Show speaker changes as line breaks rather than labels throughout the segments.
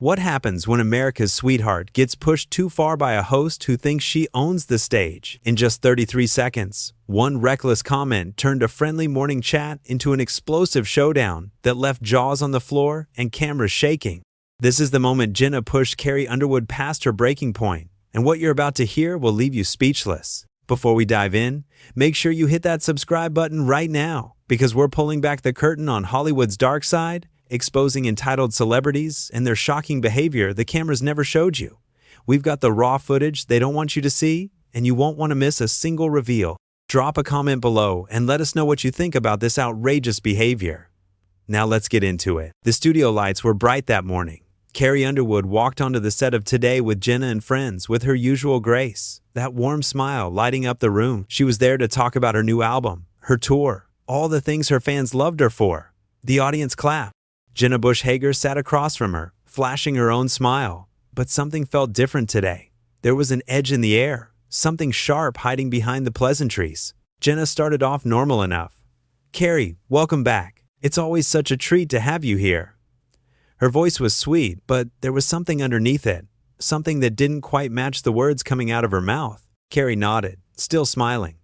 What happens when America's sweetheart gets pushed too far by a host who thinks she owns the stage? In just 33 seconds, one reckless comment turned a friendly morning chat into an explosive showdown that left jaws on the floor and cameras shaking. This is the moment Jenna pushed Carrie Underwood past her breaking point, and what you're about to hear will leave you speechless. Before we dive in, make sure you hit that subscribe button right now, because we're pulling back the curtain on Hollywood's dark side, exposing entitled celebrities and their shocking behavior the cameras never showed you. We've got the raw footage they don't want you to see, and you won't want to miss a single reveal. Drop a comment below and let us know what you think about this outrageous behavior. Now let's get into it. The studio lights were bright that morning. Carrie Underwood walked onto the set of Today with Jenna and Friends with her usual grace, that warm smile lighting up the room. She was there to talk about her new album, her tour, all the things her fans loved her for. The audience clapped. Jenna Bush Hager sat across from her, flashing her own smile. But something felt different today. There was an edge in the air, something sharp hiding behind the pleasantries. Jenna started off normal enough. "Carrie, welcome back. It's always such a treat to have you here." Her voice was sweet, but there was something underneath it, something that didn't quite match the words coming out of her mouth. Carrie nodded, still smiling.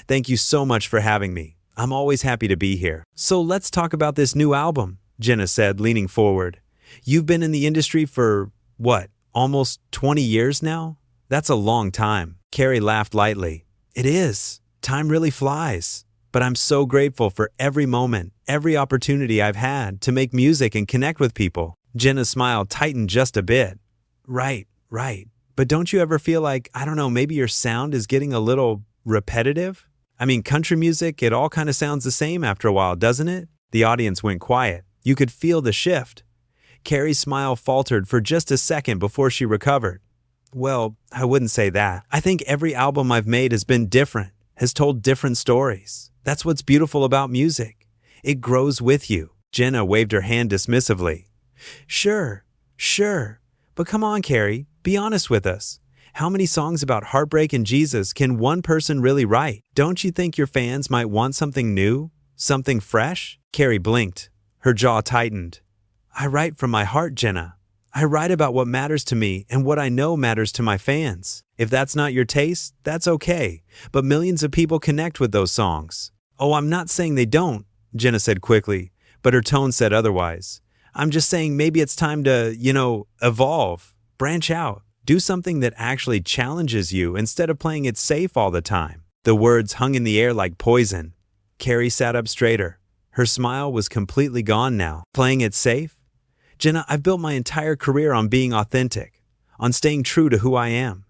"Thank you so much for having me. I'm always happy to be here. So let's talk about this new album," Jenna said, leaning forward. "You've been in the industry for, what, almost 20 years now? That's a long time." Carrie laughed lightly. "It is. Time really flies. But I'm so grateful for every moment, every opportunity I've had to make music and connect with people." Jenna's smile tightened just a bit. Right. But don't you ever feel like, I don't know, maybe your sound is getting a little repetitive? I mean, country music, it all kind of sounds the same after a while, doesn't it?" The audience went quiet. You could feel the shift. Carrie's smile faltered for just a second before she recovered. "Well, I wouldn't say that. I think every album I've made has been different, has told different stories. That's what's beautiful about music. It grows with you." Jenna waved her hand dismissively. Sure. But come on, Carrie, be honest with us. How many songs about heartbreak and Jesus can one person really write? Don't you think your fans might want something new? Something fresh?" Carrie blinked. Her jaw tightened. "I write from my heart, Jenna. I write about what matters to me and what I know matters to my fans. If that's not your taste, that's okay, but millions of people connect with those songs." "Oh, I'm not saying they don't," Jenna said quickly, but her tone said otherwise. "I'm just saying maybe it's time to, evolve, branch out, do something that actually challenges you instead of playing it safe all the time." The words hung in the air like poison. Carrie sat up straighter. Her smile was completely gone now. "Playing it safe? Jenna, I've built my entire career on being authentic, on staying true to who I am.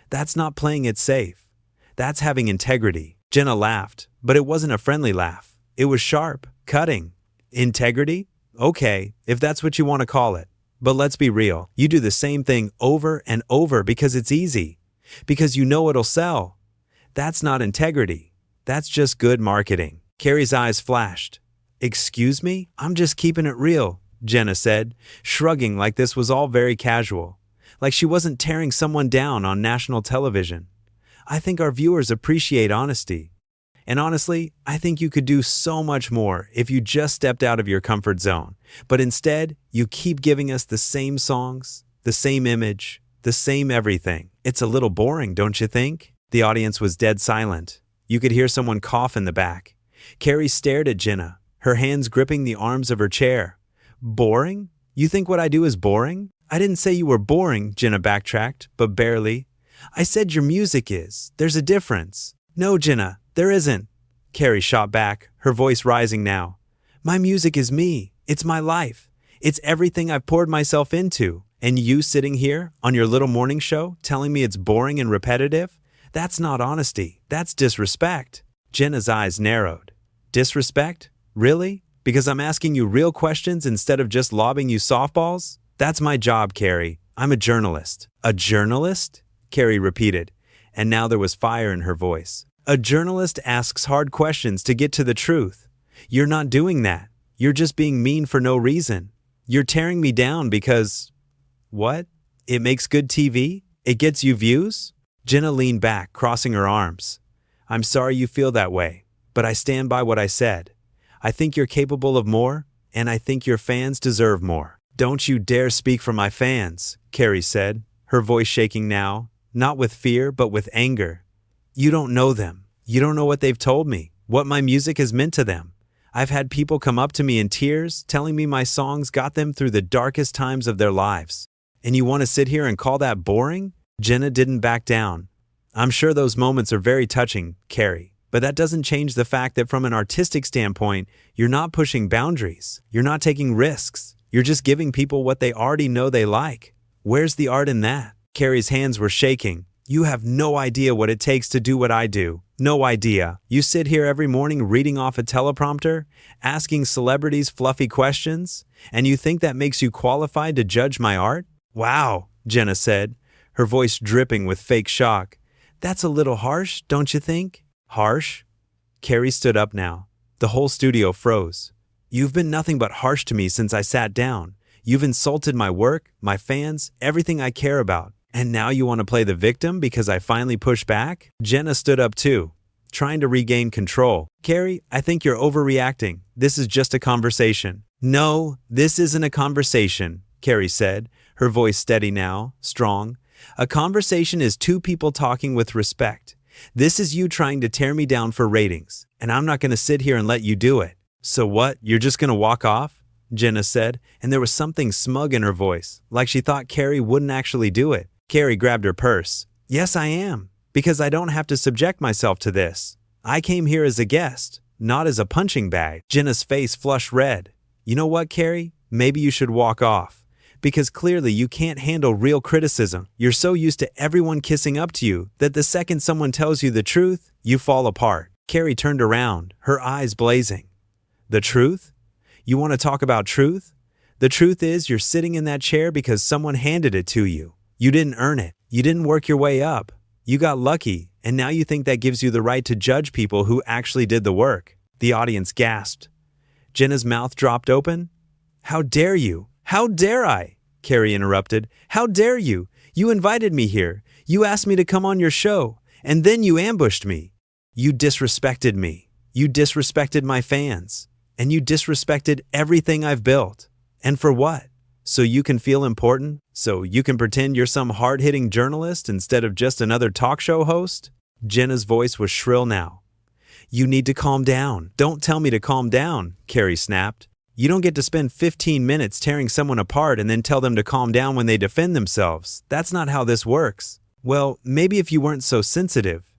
That's not playing it safe. That's having integrity." Jenna laughed, but it wasn't a friendly laugh. It was sharp, cutting. "Integrity? Okay, if that's what you want to call it. But let's be real. You do the same thing over and over because it's easy, because you know it'll sell. That's not integrity. That's just good marketing." Carrie's eyes flashed. "Excuse me? I'm just keeping it real," Jenna said, shrugging like this was all very casual, like she wasn't tearing someone down on national television. "I think our viewers appreciate honesty. And honestly, I think you could do so much more if you just stepped out of your comfort zone. But instead, you keep giving us the same songs, the same image, the same everything. It's a little boring, don't you think?" The audience was dead silent. You could hear someone cough in the back. Carrie stared at Jenna, her hands gripping the arms of her chair. "Boring? You think what I do is boring?" "I didn't say you were boring," Jenna backtracked, but barely. "I said your music is. There's a difference." "No, Jenna, there isn't," Carrie shot back, her voice rising now. "My music is me. It's my life. It's everything I've poured myself into. And you sitting here on your little morning show telling me it's boring and repetitive? That's not honesty. That's disrespect." Jenna's eyes narrowed. "Disrespect? Really? Because I'm asking you real questions instead of just lobbing you softballs? That's my job, Carrie. I'm a journalist." "A journalist?" Carrie repeated, and now there was fire in her voice. "A journalist asks hard questions to get to the truth. You're not doing that. You're just being mean for no reason. You're tearing me down because... What? It makes good TV? It gets you views?" Jenna leaned back, crossing her arms. "I'm sorry you feel that way, but I stand by what I said. I think you're capable of more, and I think your fans deserve more." Don't you dare speak for my fans, Carrie said, her voice shaking now, not with fear but with anger. You don't know them. You don't know what they've told me, what my music has meant to them. I've had people come up to me in tears, telling me my songs got them through the darkest times of their lives. And you want to sit here and call that boring? Jenna didn't back down. I'm sure those moments are very touching, Carrie, but that doesn't change the fact that from an artistic standpoint, you're not pushing boundaries. You're not taking risks. You're just giving people what they already know they like. Where's the art in that? Carrie's hands were shaking. You have no idea what it takes to do what I do. No idea. You sit here every morning reading off a teleprompter, asking celebrities fluffy questions, and you think that makes you qualified to judge my art? Wow, Jenna said, her voice dripping with fake shock. That's a little harsh, don't you think? Harsh? Carrie stood up now. The whole studio froze. You've been nothing but harsh to me since I sat down. You've insulted my work, my fans, everything I care about. And now you want to play the victim because I finally pushed back? Jenna stood up too, trying to regain control. Carrie, I think you're overreacting. This is just a conversation. No, this isn't a conversation, Carrie said, her voice steady now, strong. A conversation is two people talking with respect. This is you trying to tear me down for ratings, and I'm not going to sit here and let you do it. So what, you're just going to walk off? Jenna said, and there was something smug in her voice, like she thought Carrie wouldn't actually do it. Carrie grabbed her purse. Yes, I am, because I don't have to subject myself to this. I came here as a guest, not as a punching bag. Jenna's face flushed red. You know what, Carrie? Maybe you should walk off. Because clearly you can't handle real criticism. You're so used to everyone kissing up to you that the second someone tells you the truth, you fall apart. Carrie turned around, her eyes blazing. The truth? You want to talk about truth? The truth is you're sitting in that chair because someone handed it to you. You didn't earn it. You didn't work your way up. You got lucky, and now you think that gives you the right to judge people who actually did the work. The audience gasped. Jenna's mouth dropped open. How dare you? How dare I? Carrie interrupted. How dare you? You invited me here. You asked me to come on your show, and then you ambushed me. You disrespected me. You disrespected my fans. And you disrespected everything I've built. And for what? So you can feel important? So you can pretend you're some hard-hitting journalist instead of just another talk show host? Jenna's voice was shrill now. You need to calm down. Don't tell me to calm down, Carrie snapped. You don't get to spend 15 minutes tearing someone apart and then tell them to calm down when they defend themselves. That's not how this works. Well, maybe if you weren't so sensitive.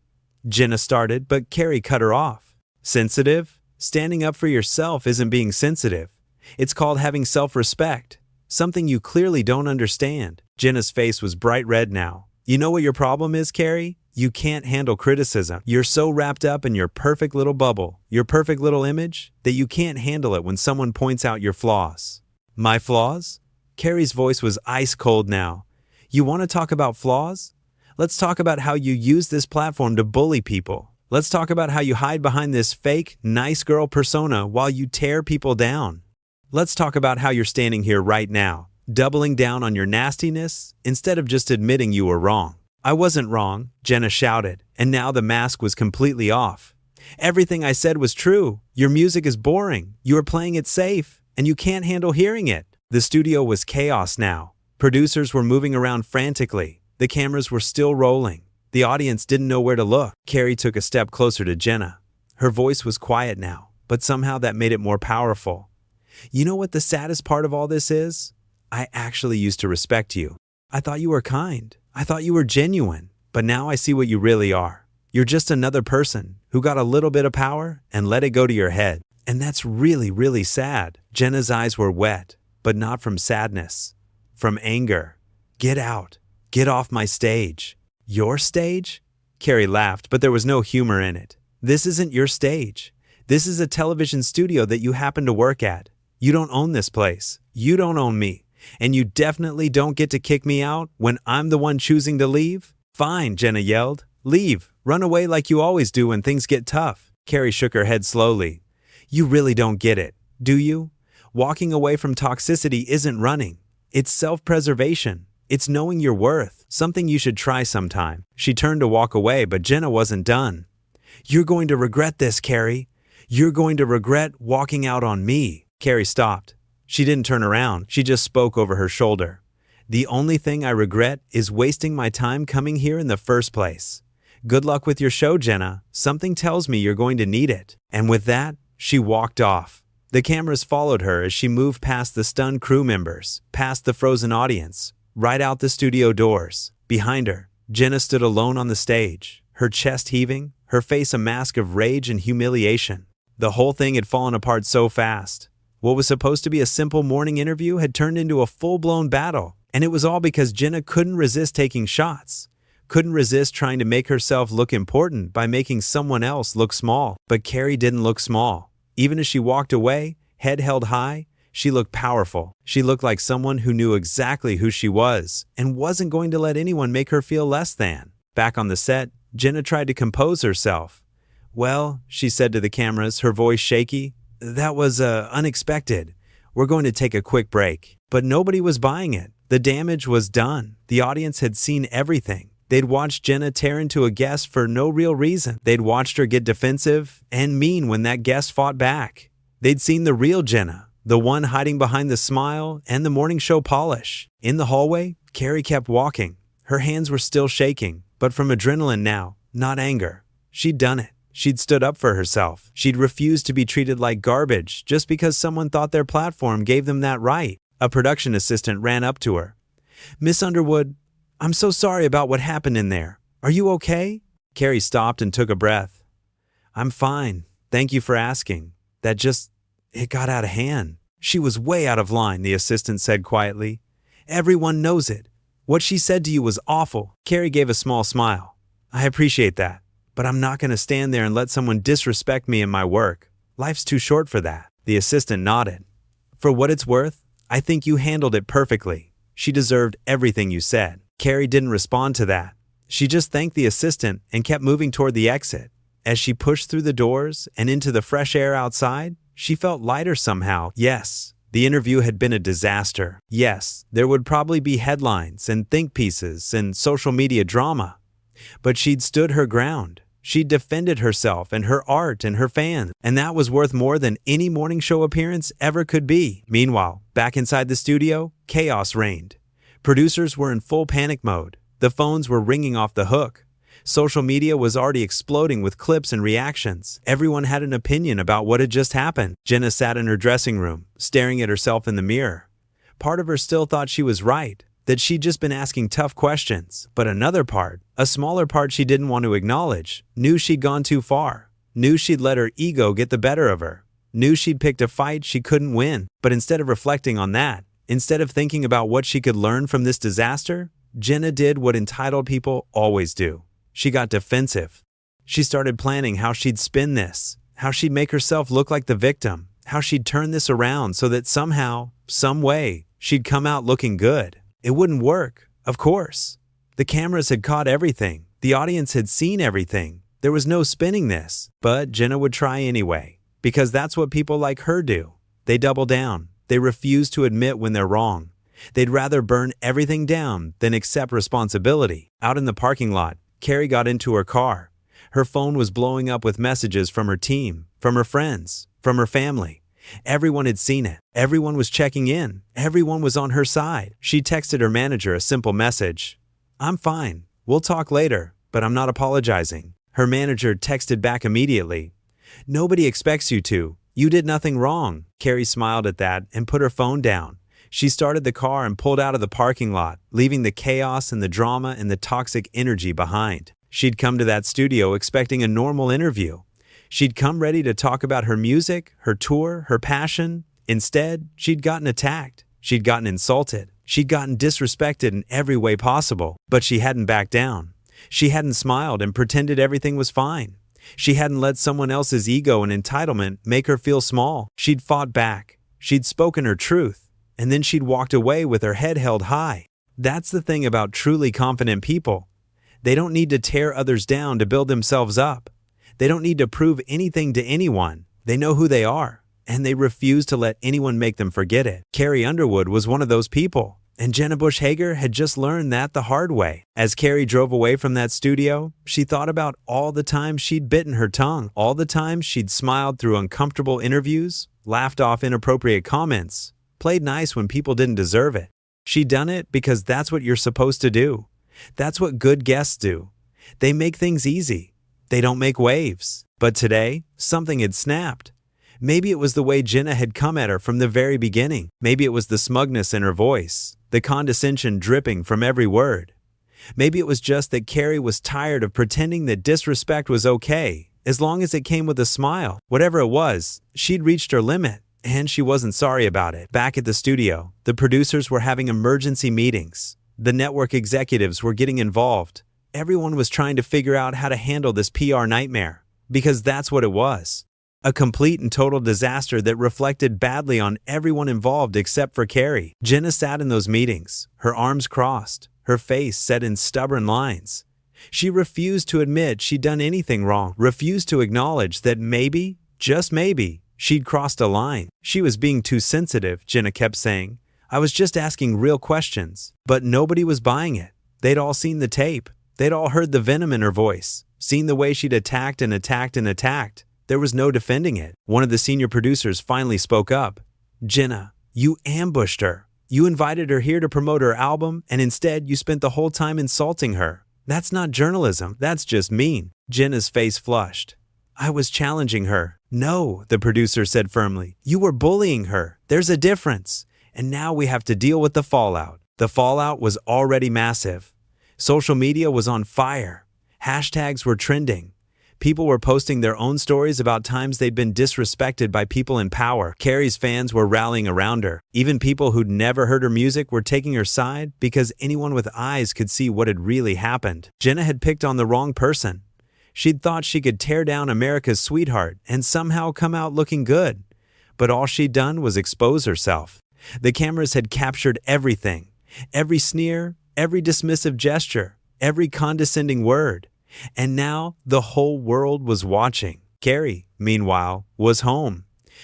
Jenna started, but Carrie cut her off. Sensitive? Standing up for yourself isn't being sensitive. It's called having self-respect. Something you clearly don't understand. Jenna's face was bright red now. You know what your problem is, Carrie? You can't handle criticism. You're so wrapped up in your perfect little bubble, your perfect little image, that you can't handle it when someone points out your flaws. My flaws? Carrie's voice was ice cold now. You want to talk about flaws? Let's talk about how you use this platform to bully people. Let's talk about how you hide behind this fake, nice girl persona while you tear people down. Let's talk about how you're standing here right now, doubling down on your nastiness instead of just admitting you were wrong. I wasn't wrong, Jenna shouted, and now the mask was completely off. Everything I said was true. Your music is boring. You are playing it safe, and you can't handle hearing it. The studio was chaos now. Producers were moving around frantically. The cameras were still rolling. The audience didn't know where to look. Carrie took a step closer to Jenna. Her voice was quiet now, but somehow that made it more powerful. You know what the saddest part of all this is? I actually used to respect you. I thought you were kind. I thought you were genuine. But now I see what you really are. You're just another person who got a little bit of power and let it go to your head. And that's really, really sad. Jenna's eyes were wet, but not from sadness. From anger. Get out. Get off my stage. Your stage? Carrie laughed, but there was no humor in it. This isn't your stage. This is a television studio that you happen to work at. You don't own this place. You don't own me. And you definitely don't get to kick me out when I'm the one choosing to leave? Fine, Jenna yelled. Leave. Run away like you always do when things get tough. Carrie shook her head slowly. You really don't get it, do you? Walking away from toxicity isn't running. It's self-preservation. It's knowing your worth, something you should try sometime. She turned to walk away, but Jenna wasn't done. You're going to regret this, Carrie. You're going to regret walking out on me. Carrie stopped. She didn't turn around, she just spoke over her shoulder. "The only thing I regret is wasting my time coming here in the first place. Good luck with your show, Jenna. Something tells me you're going to need it." And with that, she walked off. The cameras followed her as she moved past the stunned crew members, past the frozen audience, right out the studio doors. Behind her, Jenna stood alone on the stage, her chest heaving, her face a mask of rage and humiliation. The whole thing had fallen apart so fast. What was supposed to be a simple morning interview had turned into a full-blown battle, and it was all because Jenna couldn't resist taking shots, couldn't resist trying to make herself look important by making someone else look small. But Carrie didn't look small. Even as she walked away, head held high, she looked powerful. She looked like someone who knew exactly who she was and wasn't going to let anyone make her feel less than. Back on the set, Jenna tried to compose herself. "Well," she said to the cameras, her voice shaky, "that was unexpected. We're going to take a quick break." But nobody was buying it. The damage was done. The audience had seen everything. They'd watched Jenna tear into a guest for no real reason. They'd watched her get defensive and mean when that guest fought back. They'd seen the real Jenna, the one hiding behind the smile and the morning show polish. In the hallway, Carrie kept walking. Her hands were still shaking, but from adrenaline now, not anger. She'd done it. She'd stood up for herself. She'd refused to be treated like garbage just because someone thought their platform gave them that right. A production assistant ran up to her. "Miss Underwood, I'm so sorry about what happened in there. Are you okay?" Carrie stopped and took a breath. "I'm fine. Thank you for asking. It got out of hand." "She was way out of line," the assistant said quietly. "Everyone knows it. What she said to you was awful." Carrie gave a small smile. "I appreciate that, but I'm not going to stand there and let someone disrespect me in my work. Life's too short for that." The assistant nodded. "For what it's worth, I think you handled it perfectly. She deserved everything you said." Carrie didn't respond to that. She just thanked the assistant and kept moving toward the exit. As she pushed through the doors and into the fresh air outside, she felt lighter somehow. Yes, the interview had been a disaster. Yes, there would probably be headlines and think pieces and social media drama. But she'd stood her ground. She'd defended herself and her art and her fans, and that was worth more than any morning show appearance ever could be. Meanwhile, back inside the studio, chaos reigned. Producers were in full panic mode. The phones were ringing off the hook. Social media was already exploding with clips and reactions. Everyone had an opinion about what had just happened. Jenna sat in her dressing room, staring at herself in the mirror. Part of her still thought she was right, that she'd just been asking tough questions. But another part, a smaller part she didn't want to acknowledge, knew she'd gone too far, knew she'd let her ego get the better of her, knew she'd picked a fight she couldn't win. But instead of reflecting on that, instead of thinking about what she could learn from this disaster, Jenna did what entitled people always do. She got defensive. She started planning how she'd spin this, how she'd make herself look like the victim, how she'd turn this around so that somehow, some way, she'd come out looking good. It wouldn't work, of course. The cameras had caught everything. The audience had seen everything. There was no spinning this. But Jenna would try anyway, because that's what people like her do. They double down. They refuse to admit when they're wrong. They'd rather burn everything down than accept responsibility. Out in the parking lot, Carrie got into her car. Her phone was blowing up with messages from her team, from her friends, from her family. Everyone had seen it. Everyone was checking in. Everyone was on her side. She texted her manager a simple message. "I'm fine. We'll talk later, but I'm not apologizing." Her manager texted back immediately. "Nobody expects you to. You did nothing wrong." Carrie smiled at that and put her phone down. She started the car and pulled out of the parking lot, leaving the chaos and the drama and the toxic energy behind. She'd come to that studio expecting a normal interview. She'd come ready to talk about her music, her tour, her passion. Instead, she'd gotten attacked. She'd gotten insulted. She'd gotten disrespected in every way possible. But she hadn't backed down. She hadn't smiled and pretended everything was fine. She hadn't let someone else's ego and entitlement make her feel small. She'd fought back. She'd spoken her truth. And then she'd walked away with her head held high. That's the thing about truly confident people. They don't need to tear others down to build themselves up. They don't need to prove anything to anyone. They know who they are, and they refuse to let anyone make them forget it. Carrie Underwood was one of those people, and Jenna Bush Hager had just learned that the hard way. As Carrie drove away from that studio, she thought about all the times she'd bitten her tongue, all the times she'd smiled through uncomfortable interviews, laughed off inappropriate comments, played nice when people didn't deserve it. She'd done it because that's what you're supposed to do. That's what good guests do. They make things easy. They don't make waves. But today, something had snapped. Maybe it was the way Jenna had come at her from the very beginning. Maybe it was the smugness in her voice, the condescension dripping from every word. Maybe it was just that Carrie was tired of pretending that disrespect was okay, as long as it came with a smile. Whatever it was, she'd reached her limit, and she wasn't sorry about it. Back at the studio, the producers were having emergency meetings. The network executives were getting involved. Everyone was trying to figure out how to handle this PR nightmare, because that's what it was. A complete and total disaster that reflected badly on everyone involved except for Carrie. Jenna sat in those meetings, her arms crossed, her face set in stubborn lines. She refused to admit she'd done anything wrong, refused to acknowledge that maybe, just maybe, she'd crossed a line. She was being too sensitive, Jenna kept saying. I was just asking real questions, but nobody was buying it. They'd all seen the tape. They'd all heard the venom in her voice, seen the way she'd attacked and attacked and attacked. There was no defending it. One of the senior producers finally spoke up. Jenna, you ambushed her. You invited her here to promote her album, and instead you spent the whole time insulting her. That's not journalism. That's just mean. Jenna's face flushed. I was challenging her. No, the producer said firmly. You were bullying her. There's a difference. And now we have to deal with the fallout. The fallout was already massive. Social media was on fire. Hashtags were trending. People were posting their own stories about times they'd been disrespected by people in power. Carrie's fans were rallying around her. Even people who'd never heard her music were taking her side because anyone with eyes could see what had really happened. Jenna had picked on the wrong person. She'd thought she could tear down America's sweetheart and somehow come out looking good. But all she'd done was expose herself. The cameras had captured everything. Every sneer, every dismissive gesture, every condescending word. And now the whole world was watching. Carrie, meanwhile, was home.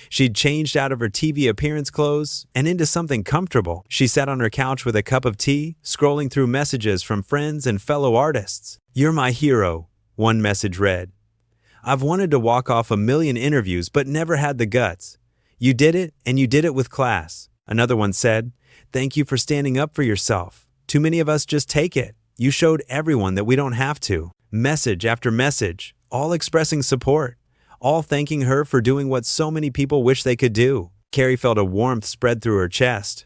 She'd changed out of her TV appearance clothes and into something comfortable. She sat on her couch with a cup of tea, scrolling through messages from friends and fellow artists. You're my hero, one message read. I've wanted to walk off 1,000,000 interviews but never had the guts. You did it, and you did it with class. Another one said, thank you for standing up for yourself. Too many of us just take it. You showed everyone that we don't have to. Message after message, all expressing support, all thanking her for doing what so many people wish they could do. Carrie felt a warmth spread through her chest.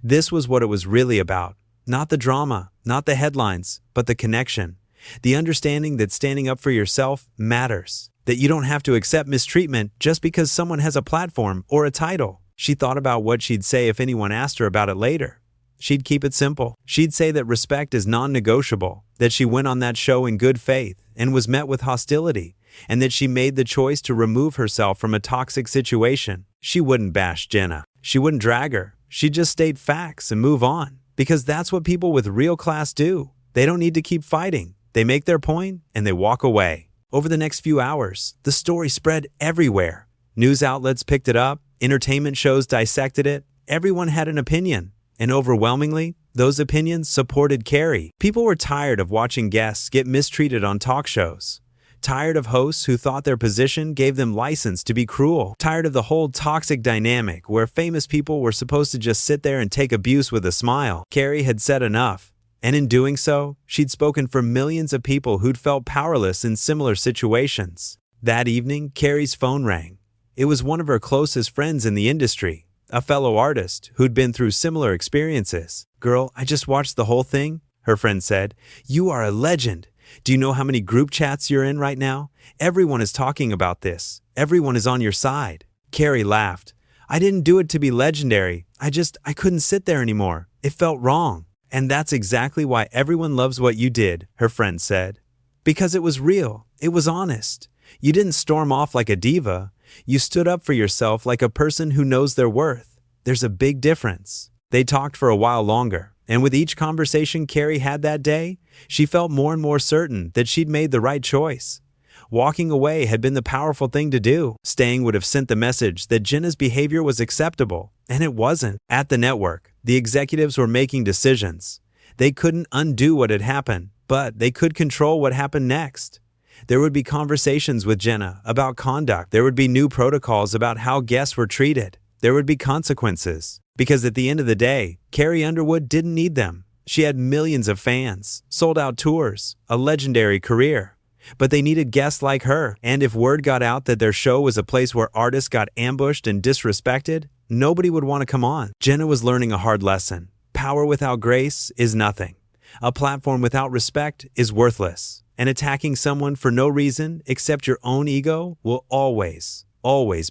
This was what it was really about. Not the drama, not the headlines, but the connection. The understanding that standing up for yourself matters. That you don't have to accept mistreatment just because someone has a platform or a title. She thought about what she'd say if anyone asked her about it later. She'd keep it simple. She'd say that respect is non-negotiable, that she went on that show in good faith and was met with hostility, and that she made the choice to remove herself from a toxic situation. She wouldn't bash Jenna. She wouldn't drag her. She'd just state facts and move on, because that's what people with real class do. They don't need to keep fighting. They make their point and they walk away. Over the next few hours, the story spread everywhere. News outlets picked it up. Entertainment shows dissected it. Everyone had an opinion. And overwhelmingly, those opinions supported Carrie. People were tired of watching guests get mistreated on talk shows. Tired of hosts who thought their position gave them license to be cruel. Tired of the whole toxic dynamic where famous people were supposed to just sit there and take abuse with a smile. Carrie had said enough. And in doing so, she'd spoken for millions of people who'd felt powerless in similar situations. That evening, Carrie's phone rang. It was one of her closest friends in the industry. A fellow artist who'd been through similar experiences. Girl, I just watched the whole thing, her friend said. You are a legend. Do you know how many group chats you're in right now? Everyone is talking about this. Everyone is on your side. Carrie laughed. I didn't do it to be legendary. I couldn't sit there anymore. It felt wrong. And that's exactly why everyone loves what you did, her friend said. Because it was real. It was honest. You didn't storm off like a diva. You stood up for yourself like a person who knows their worth. There's a big difference. They talked for a while longer, and with each conversation Carrie had that day, she felt more and more certain that she'd made the right choice. Walking away had been the powerful thing to do. Staying would have sent the message that Jenna's behavior was acceptable, and it wasn't. At the network, the executives were making decisions. They couldn't undo what had happened, but they could control what happened next. There would be conversations with Jenna about conduct. There would be new protocols about how guests were treated. There would be consequences. Because at the end of the day, Carrie Underwood didn't need them. She had millions of fans, sold-out tours, a legendary career. But they needed guests like her, and if word got out that their show was a place where artists got ambushed and disrespected, nobody would want to come on. Jenna was learning a hard lesson. Power without grace is nothing. A platform without respect is worthless. And attacking someone for no reason except your own ego will always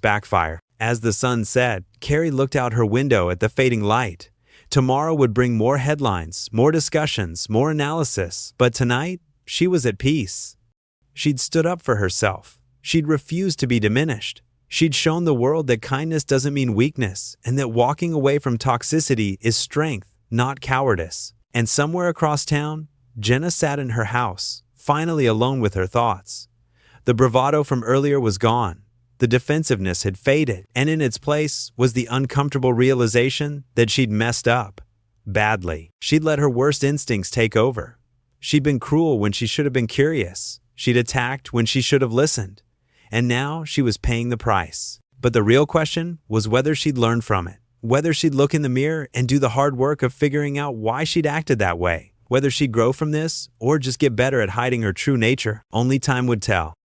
backfire. As the sun set, Carrie looked out her window at the fading light. Tomorrow would bring more headlines, more discussions, more analysis. But tonight, she was at peace. She'd stood up for herself. She'd refused to be diminished. She'd shown the world that kindness doesn't mean weakness, and that walking away from toxicity is strength, not cowardice. And somewhere across town, Jenna sat in her house, finally alone with her thoughts. The bravado from earlier was gone. The defensiveness had faded, and in its place was the uncomfortable realization that she'd messed up. Badly. She'd let her worst instincts take over. She'd been cruel when she should have been curious. She'd attacked when she should have listened. And now she was paying the price. But the real question was whether she'd learn from it. Whether she'd look in the mirror and do the hard work of figuring out why she'd acted that way. Whether she'd grow from this or just get better at hiding her true nature. Only time would tell.